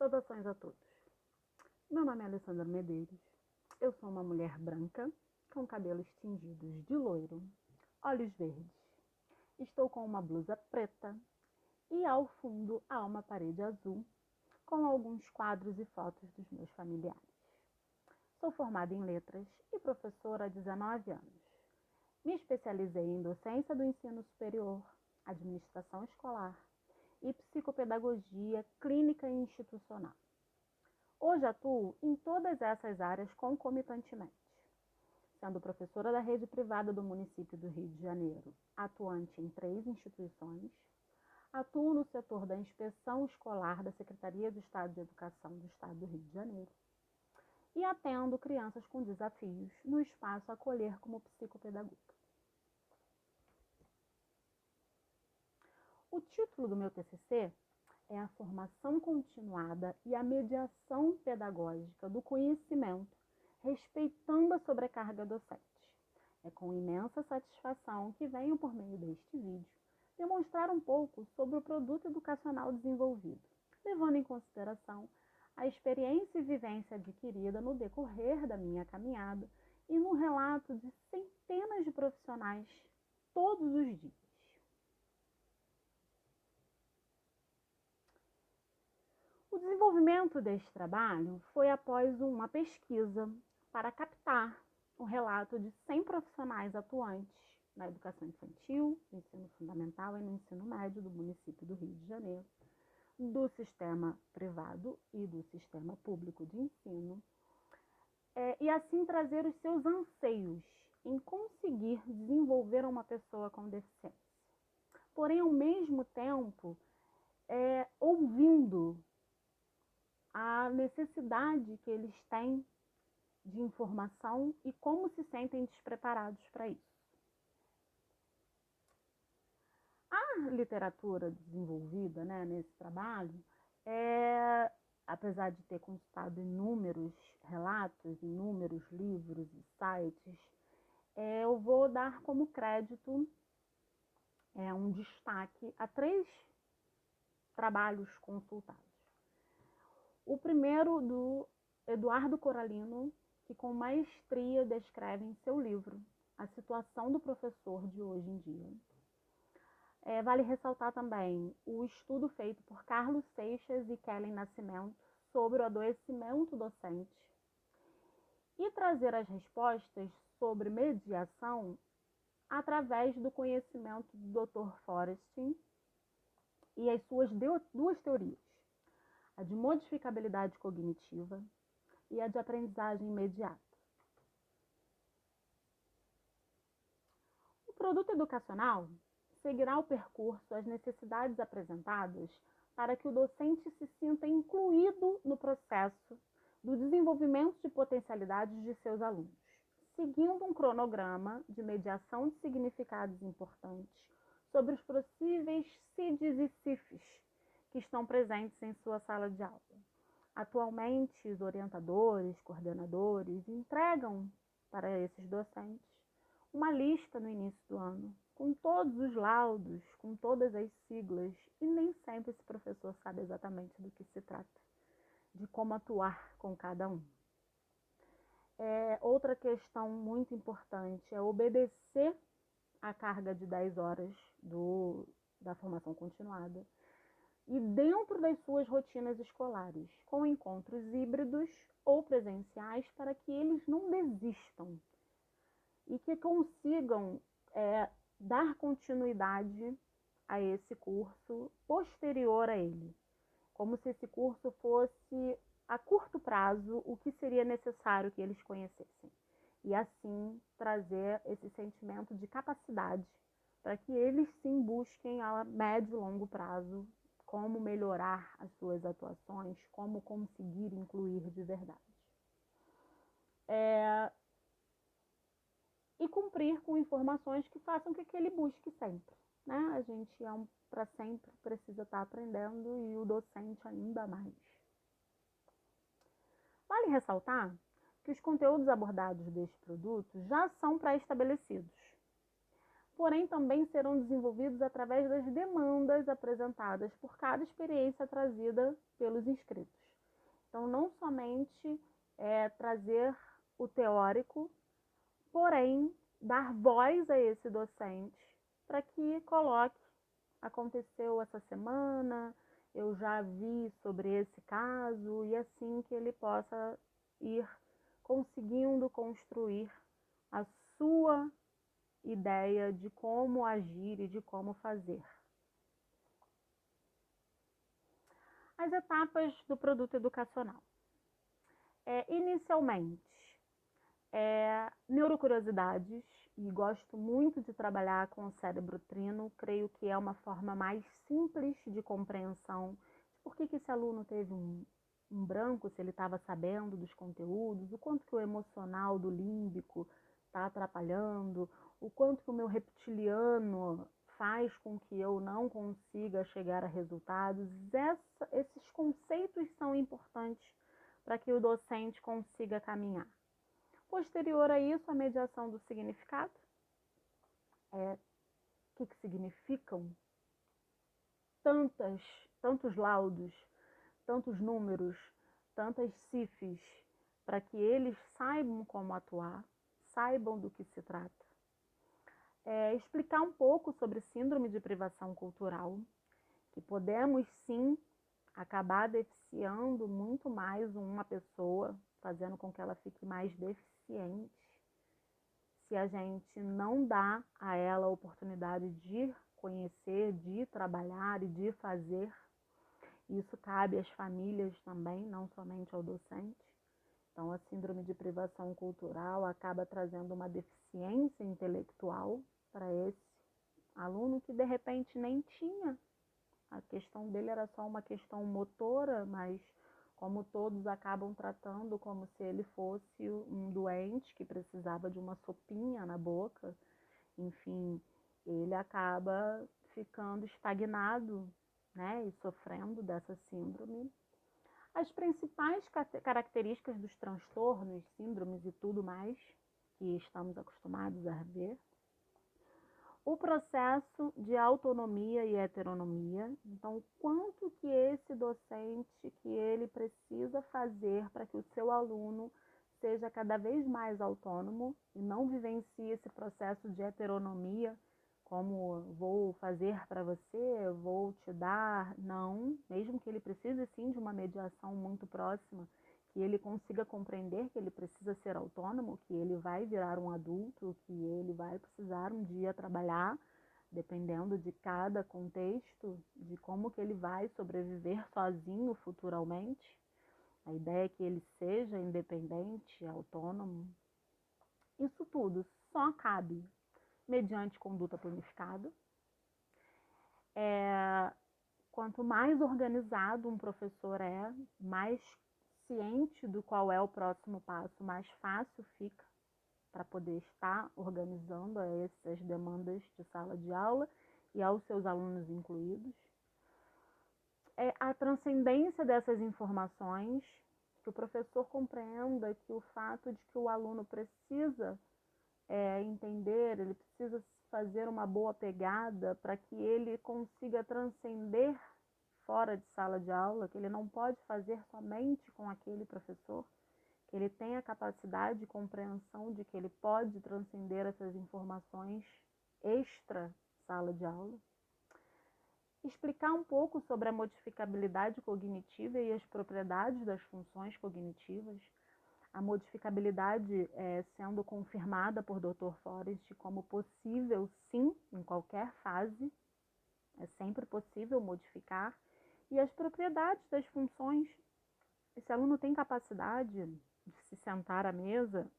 Saudações a todos. Meu nome é Alessandra Medeiros. Eu sou uma mulher branca, com cabelos tingidos de loiro, olhos verdes. Estou com uma blusa preta e ao fundo há uma parede azul com alguns quadros e fotos dos meus familiares. Sou formada em letras e professora há 19 anos. Me especializei em docência do ensino superior, administração escolar e psicopedagogia clínica e institucional. Hoje atuo em todas essas áreas concomitantemente, sendo professora da rede privada do município do Rio de Janeiro, atuante em 3 instituições, atuo no setor da inspeção escolar da Secretaria do Estado de Educação do Estado do Rio de Janeiro e atendo crianças com desafios no espaço Acolher como psicopedagoga. O título do meu TCC é a formação continuada e a mediação pedagógica do conhecimento, respeitando a sobrecarga docente. É com imensa satisfação que venho, por meio deste vídeo, demonstrar um pouco sobre o produto educacional desenvolvido, levando em consideração a experiência e vivência adquirida no decorrer da minha caminhada e no relato de centenas de profissionais todos os dias. O desenvolvimento deste trabalho foi após uma pesquisa para captar um relato de 100 profissionais atuantes na educação infantil, no ensino fundamental e no ensino médio do município do Rio de Janeiro, do sistema privado e do sistema público de ensino, e assim trazer os seus anseios em conseguir desenvolver uma pessoa com deficiência. Porém, ao mesmo tempo, ouvindo a necessidade que eles têm de informação e como se sentem despreparados para isso. A literatura desenvolvida, nesse trabalho, apesar de ter consultado inúmeros relatos, inúmeros livros e sites, eu vou dar como crédito um destaque a 3 trabalhos consultados. O primeiro do Eduardo Coralino, que com maestria descreve em seu livro a situação do professor de hoje em dia. Vale ressaltar também o estudo feito por Carlos Seixas e Kellen Nascimento sobre o adoecimento docente e trazer as respostas sobre mediação através do conhecimento do Dr. Forrestin e as suas 2 teorias, a de modificabilidade cognitiva e a de aprendizagem imediata. O produto educacional seguirá o percurso, as necessidades apresentadas para que o docente se sinta incluído no processo do desenvolvimento de potencialidades de seus alunos, seguindo um cronograma de mediação de significados importantes sobre os possíveis CIDs e CIFs que estão presentes em sua sala de aula. Atualmente, os orientadores, coordenadores entregam para esses docentes uma lista no início do ano, com todos os laudos, com todas as siglas, e nem sempre esse professor sabe exatamente do que se trata, de como atuar com cada um. Outra questão muito importante é obedecer à carga de 10 horas da formação continuada, e dentro das suas rotinas escolares, com encontros híbridos ou presenciais, para que eles não desistam e que consigam dar continuidade a esse curso posterior a ele, como se esse curso fosse a curto prazo o que seria necessário que eles conhecessem, e assim trazer esse sentimento de capacidade para que eles sim busquem a médio e longo prazo como melhorar as suas atuações, como conseguir incluir de verdade. E cumprir com informações que façam com que ele busque sempre. A gente para sempre precisa estar aprendendo, e o docente ainda mais. Vale ressaltar que os conteúdos abordados deste produto já são pré-estabelecidos, porém também serão desenvolvidos através das demandas apresentadas por cada experiência trazida pelos inscritos. Então, não somente trazer o teórico, porém, dar voz a esse docente para que coloque, aconteceu essa semana, eu já vi sobre esse caso, e assim que ele possa ir conseguindo construir a sua ideia de como agir e de como fazer. As etapas do produto educacional. Inicialmente, neurocuriosidades, e gosto muito de trabalhar com o cérebro trino, creio que é uma forma mais simples de compreensão de por que esse aluno teve um branco, se ele estava sabendo dos conteúdos, o quanto que o emocional do límbico está atrapalhando, o quanto que o meu reptiliano faz com que eu não consiga chegar a resultados. Esses conceitos são importantes para que o docente consiga caminhar. Posterior a isso, a mediação do significado. O que significam tantos laudos, tantos números, tantas cifras, para que eles saibam como atuar, saibam do que se trata. Explicar um pouco sobre síndrome de privação cultural, que podemos sim acabar deficiando muito mais uma pessoa, fazendo com que ela fique mais deficiente, se a gente não dá a ela a oportunidade de conhecer, de trabalhar e de fazer. Isso cabe às famílias também, não somente ao docente. Então, a síndrome de privação cultural acaba trazendo uma deficiência intelectual para esse aluno que, de repente, nem tinha. A questão dele era só uma questão motora, mas como todos acabam tratando como se ele fosse um doente que precisava de uma sopinha na boca, enfim, ele acaba ficando estagnado, né, e sofrendo dessa síndrome. As principais características dos transtornos, síndromes e tudo mais que estamos acostumados a ver. O processo de autonomia e heteronomia. Então, quanto que esse docente que ele precisa fazer para que o seu aluno seja cada vez mais autônomo e não vivencie esse processo de heteronomia, como vou fazer para você, vou te dar, não, mesmo que ele precise sim de uma mediação muito próxima, que ele consiga compreender que ele precisa ser autônomo, que ele vai virar um adulto, que ele vai precisar um dia trabalhar, dependendo de cada contexto, de como que ele vai sobreviver sozinho futuramente. A ideia é que ele seja independente, autônomo. Isso tudo só cabe mediante conduta planificada. Quanto mais organizado um professor mais ciente do qual é o próximo passo, mais fácil fica para poder estar organizando essas demandas de sala de aula e aos seus alunos incluídos. A transcendência dessas informações, que o professor compreenda que o fato de que o aluno precisa entender, ele precisa fazer uma boa pegada para que ele consiga transcender fora de sala de aula, que ele não pode fazer somente com aquele professor, que ele tem a capacidade de compreensão de que ele pode transcender essas informações extra sala de aula. Explicar um pouco sobre a modificabilidade cognitiva e as propriedades das funções cognitivas. A modificabilidade sendo confirmada por Dr. Forest como possível, sim, em qualquer fase. É sempre possível modificar. E as propriedades das funções. Esse aluno tem capacidade de se sentar à mesa,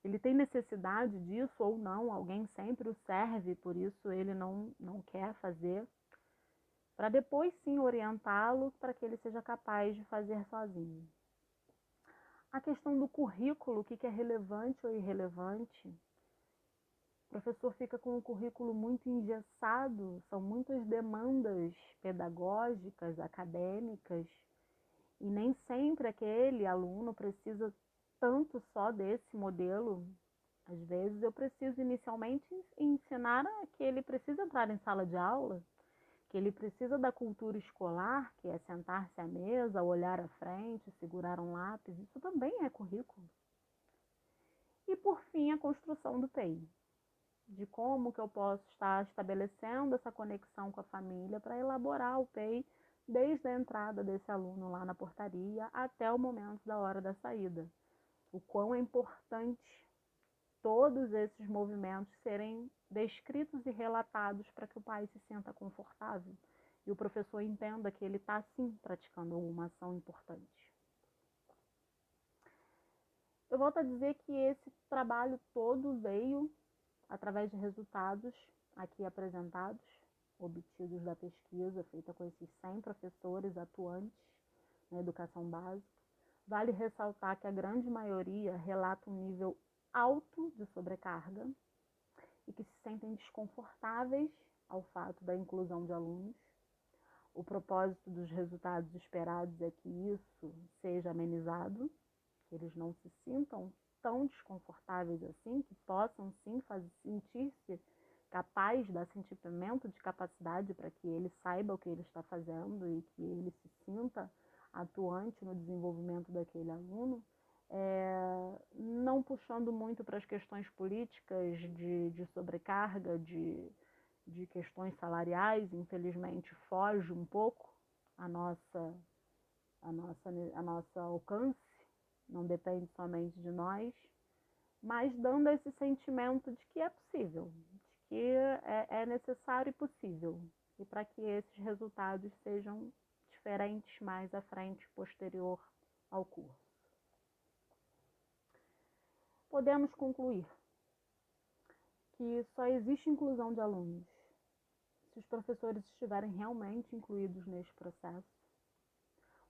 ele tem necessidade disso ou não, alguém sempre o serve, por isso ele não quer fazer, para depois sim orientá-lo para que ele seja capaz de fazer sozinho. A questão do currículo, o que é relevante ou irrelevante. O professor fica com um currículo muito engessado, são muitas demandas pedagógicas, acadêmicas, e nem sempre aquele aluno precisa tanto só desse modelo. Às vezes eu preciso inicialmente ensinar que ele precisa entrar em sala de aula, que ele precisa da cultura escolar, que é sentar-se à mesa, olhar à frente, segurar um lápis, isso também é currículo. E, por fim, a construção do PEI, de como que eu posso estar estabelecendo essa conexão com a família para elaborar o PEI desde a entrada desse aluno lá na portaria até o momento da hora da saída. O quão é importante todos esses movimentos serem descritos e relatados para que o pai se sinta confortável e o professor entenda que ele está, sim, praticando alguma ação importante. Eu volto a dizer que esse trabalho todo veio através de resultados aqui apresentados, obtidos da pesquisa feita com esses 100 professores atuantes na educação básica. Vale ressaltar que a grande maioria relata um nível alto de sobrecarga e que se sentem desconfortáveis ao fato da inclusão de alunos. O propósito dos resultados esperados é que isso seja amenizado, que eles não se sintam tão desconfortáveis assim, que possam sim sentir-se capaz de dar sentimento de capacidade para que ele saiba o que ele está fazendo e que ele se sinta atuante no desenvolvimento daquele aluno, não puxando muito para as questões políticas de sobrecarga, de questões salariais, infelizmente foge um pouco a nossa alcance, não depende somente de nós, mas dando esse sentimento de que é possível, de que é necessário e possível, e para que esses resultados sejam diferentes mais à frente, posterior ao curso. Podemos concluir que só existe inclusão de alunos se os professores estiverem realmente incluídos neste processo.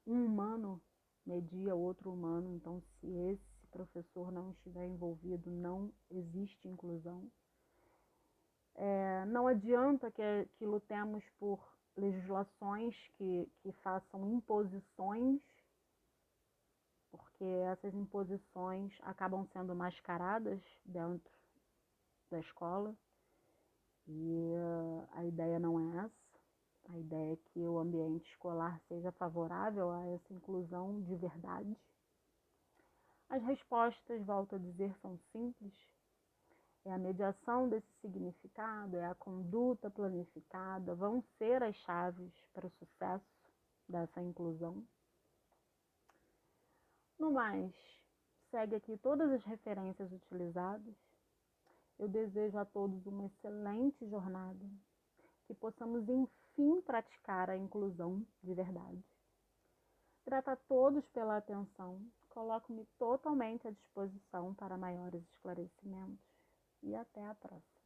Um humano media outro humano, então se esse professor não estiver envolvido, não existe inclusão. Não adianta que lutemos por legislações que façam imposições, porque essas imposições acabam sendo mascaradas dentro da escola, e a ideia não é essa. A ideia é que o ambiente escolar seja favorável a essa inclusão de verdade. As respostas, volto a dizer, são simples. É a mediação desse significado, é a conduta planificada, vão ser as chaves para o sucesso dessa inclusão. No mais, segue aqui todas as referências utilizadas. Eu desejo a todos uma excelente jornada, que possamos, enfim, praticar a inclusão de verdade. Grato a todos pela atenção, coloco-me totalmente à disposição para maiores esclarecimentos e até a próxima.